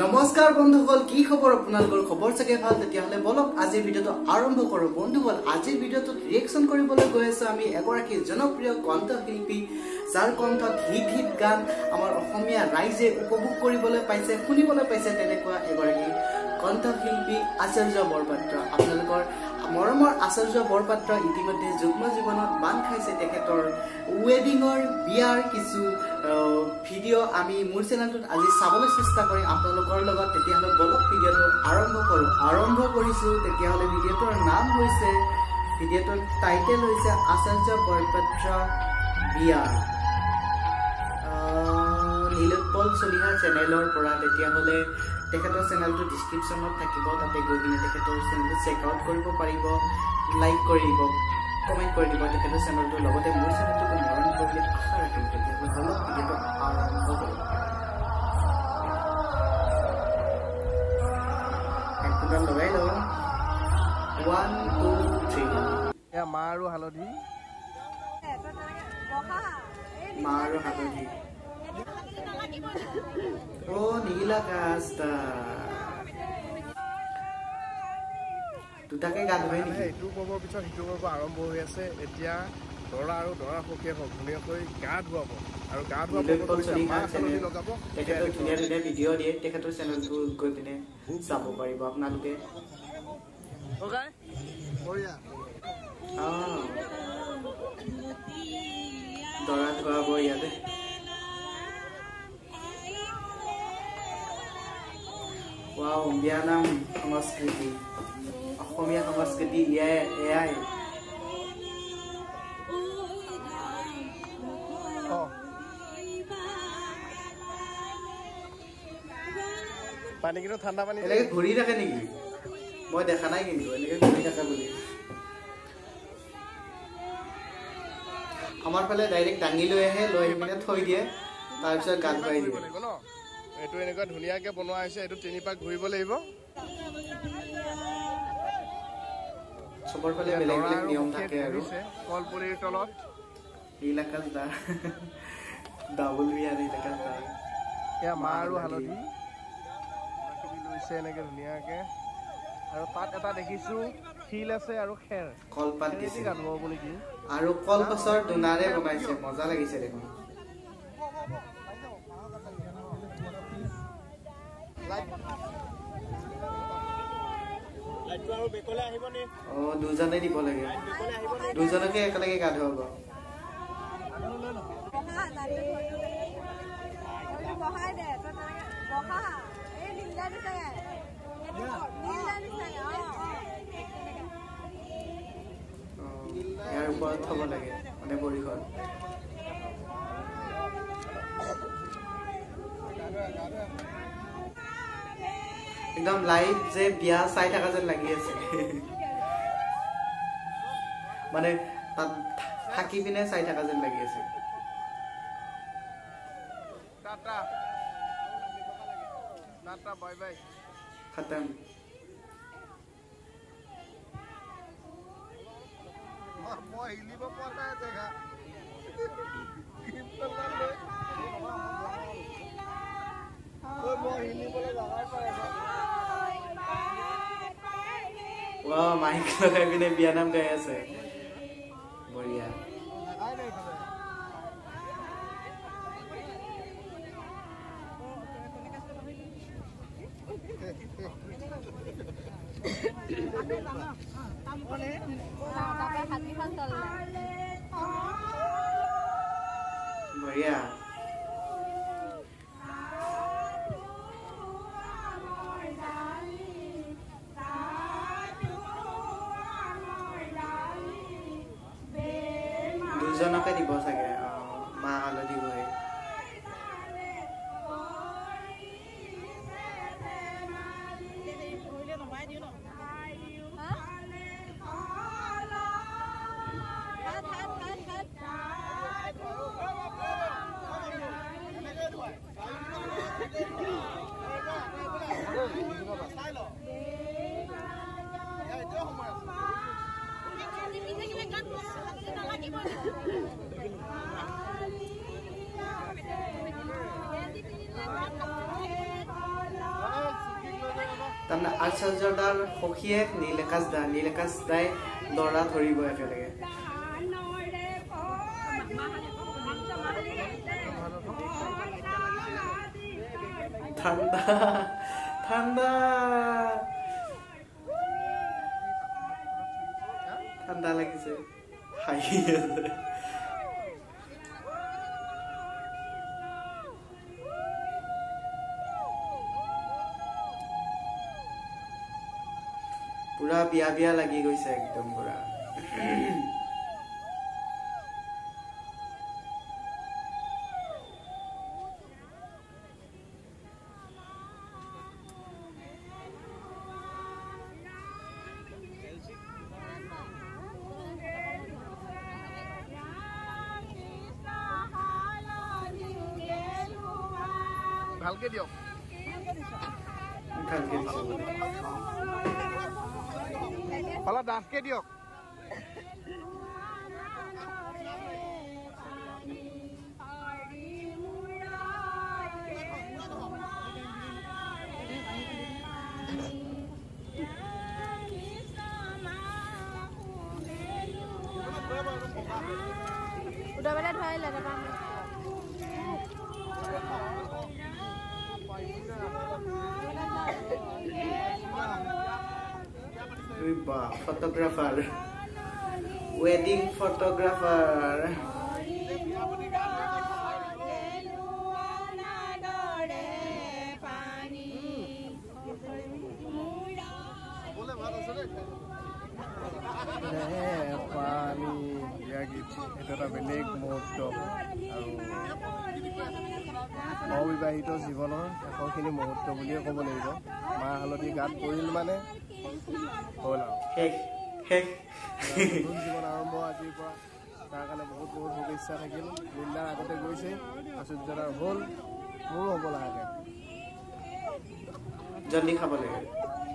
নমস্কাৰ বন্ধুসকল, কি খবৰ আপোনালোকৰ? খবৰ চাগে ভাল? তেতিয়াহ'লে বলক আজিৰ ভিডিঅ'টো আৰম্ভ কৰোঁ। বন্ধুসকল, আজিৰ ভিডিঅ'টোত ৰিয়েকশ্যন কৰিবলৈ গৈ আছোঁ আমি এগৰাকী জনপ্ৰিয় কণ্ঠশিল্পী, যাৰ কণ্ঠত হিট হিট গান আমাৰ অসমীয়া ৰাইজে উপভোগ কৰিবলৈ পাইছে, শুনিবলৈ পাইছে। তেনেকুৱা এগৰাকী কণ্ঠশিল্পী আচাৰ্য বৰপাত্ৰ। আপোনালোকৰ মৰমৰ আচাৰ্য বৰপাত্ৰ ইতিমধ্যে যুগ্ম জীৱনত বান খাইছে। তেখেতৰ ৱেডিঙৰ বিয়াৰ কিছু ভিডিঅ' আমি মোৰ চেনেলটোত আজি চাবলৈ চেষ্টা কৰিম আপোনালোকৰ লগত। তেতিয়াহ'লে বলক ভিডিঅ'টো আৰম্ভ কৰিছোঁ। তেতিয়াহ'লে ভিডিঅ'টোৰ নাম হৈছে, ভিডিঅ'টোৰ টাইটেল হৈছে আচাৰ্য বৰপাত্ৰ বিয়া, নীলোৎপল চলিহা চেনেলৰ পৰা। তেতিয়াহ'লে তেখেতৰ চেনেলটো ডিছক্ৰিপশ্যনত থাকিব, তাতে গৈ কিনে তেখেতৰ চেনেলটো চেক আউট কৰিব পাৰিব, লাইক কৰি দিব, কমেণ্ট কৰি দিব তেখেতৰ চেনেলটোৰ লগতে মোৰ চেনেলটোকো মৰম কৰিবলৈ আশা ৰাখিম। তেতিয়াহ'লে বলক ভিডিঅ'টো আৰম্ভ কৰিম। হেডফোনডাল লগাই লওঁ। 1 2 3। মা আৰু হালধি, মা আৰু হালধি। নীলাকাশ দুটাকে গা ধুৱাই নেকি? ইটো পৰ্বৰ পিছত সিটো পৰ্ব আৰম্ভ হৈ আছে। এতিয়া দৰা আৰু দৰা সখীয়ে ধুনীয়াকৈ গা ধুৱাব আৰু গা ধুৱাব লগাব। তেখেতৰ ধুনীয়া ধুনীয়া ভিডিঅ' দিয়ে, তেখেতৰ চেনেলটো গৈ পিনে চাব পাৰিব আপোনালোকে। দৰা ধুৱাব ইয়াতে। বিয়ানাম সংস্কৃতি, অসমীয়া সংস্কৃতি এয়াই। পানী কিন্তু ঠাণ্ডা পানী এনেকে ঘূৰি থাকে নেকি? মই দেখা নাই কিন্তু এনেকে ঘূৰি থাকে বুলি। আমাৰ ফালে ডাইৰেক্ট দাঙি লৈ আহে, লৈ আহি পিনে থৈ দিয়ে, তাৰপিছত গা ধুৱাই দিয়ে। এইটো এনেকুৱা ধুনীয়াকে বনোৱা হৈছে। এইটো 3 পাক ঘূৰিব লাগিব। চবৰ ফালে বেলেগ বেলেগ নিয়ম থাকে আৰু। কলপুলিৰ তলত নীলাকাশ দা, ডাবল বিয়া নীলাকাশ দা। এয়া মা আৰু হালধি লৈছে এনেকে ধুনীয়াকে। আৰু তাত এটা দেখিছো শিল আছে আৰু খেৰ, কলপাত দিছে গা ধুৱাব নেকি? আৰু কলগছৰ দুনাৰে বনাইছে, মজা লাগিছে দেখোন। দুজনে দিব লাগে, দুজনকে একেলগে গা ধুৱাব। ইয়াৰ ওপৰত থব লাগে মানে ভৰিখন। একদম লাইভ যে বিয়া চাই থকা যেন লাগি আছে। মানে তাত থাকি পিনে চাই থকা যেন লাগি আছে। খতম। মাইক লগাই পিনে বিয়ানাম গাই আছে, বঢ়িয়া। বঢ়িয়া। দুজনকে দিব চাগে, মা হালধি বহে। তাৰমানে আচাৰ্যদাৰ সখীয়েক নীলআকাশ দাই দৰা ধৰিব একেলগে ঠাণ্ডা ঠাণ্ডা ঠাণ্ডা লাগিছে হাঁহি আছে পুৰা বিয়া লাগি গৈছে একদম পুৰা ভালকে দিয়ক ভালকে দিছে পালা ডাঠকে দিয়ক udah pada dua lah depan photographer wedding photographer এটা বেলেগ মুহূৰ্ত আৰু অবিবাহিত জীৱনৰ শেষৰখিনি মুহূৰ্ত বুলিয়ে ক'ব লাগিব মা হালধি গাত পৰিল মানে হ'ল আৰু নতুন জীৱন আৰম্ভ আজিৰ পৰা তাৰ কাৰণে বহুত শুভেচ্ছা থাকিল লীলাৰ আগতে গৈছে আচুৰ্যদাৰ হ'ল মোৰো হ'ব লাগে জলদি খাব লাগে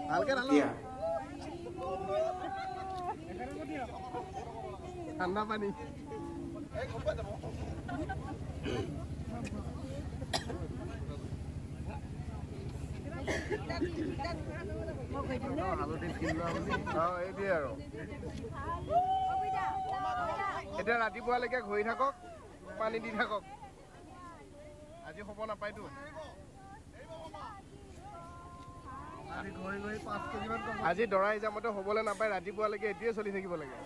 ভালকে ঠাণ্ডা পানী এতিয়া ৰাতিপুৱালৈকে ঘূৰি থাকক পানী দি থাকক আজি হ'ব নাপায়তো আজি দৰা হিচাপতে হ'বলৈ নাপায় ৰাতিপুৱালৈকে এতিয়াই চলি থাকিব লাগে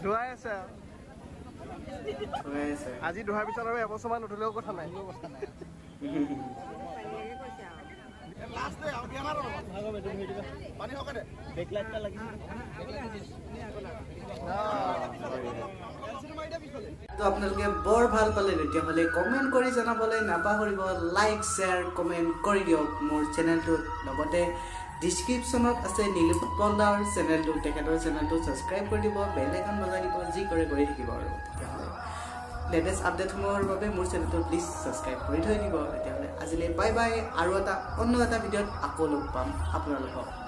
ধুৱাই আছে আজি ধোৱাৰ পিছত আৰু এবছৰমান উঠিলেও কথা নাই আপোনালোকে বৰ ভাল পালে তেতিয়াহ'লে কমেণ্ট কৰি জনাবলৈ নাপাহৰিব লাইক শ্বেয়াৰ কমেণ্ট কৰি দিয়ক মোৰ চেনেলটোত লগতে ডিছক্ৰিপশ্যনত আছে নীলোৎপল দাৰ চেনেলটো তেখেতৰ চেনেলটো ছাবস্ক্ৰাইব কৰি দিব বেল আইকন বজাই দিব যি কৰে কৰি থাকিব আৰু তেতিয়াহ'লে লেটেষ্ট আপডেটসমূহৰ বাবে মোৰ চেনেলটো প্লিজ ছাবস্ক্ৰাইব কৰি থৈ দিব তেতিয়াহ'লে আজিলৈ বাই বাই আৰু অন্য এটা ভিডিঅ'ত আকৌ লগ পাম আপোনালোকক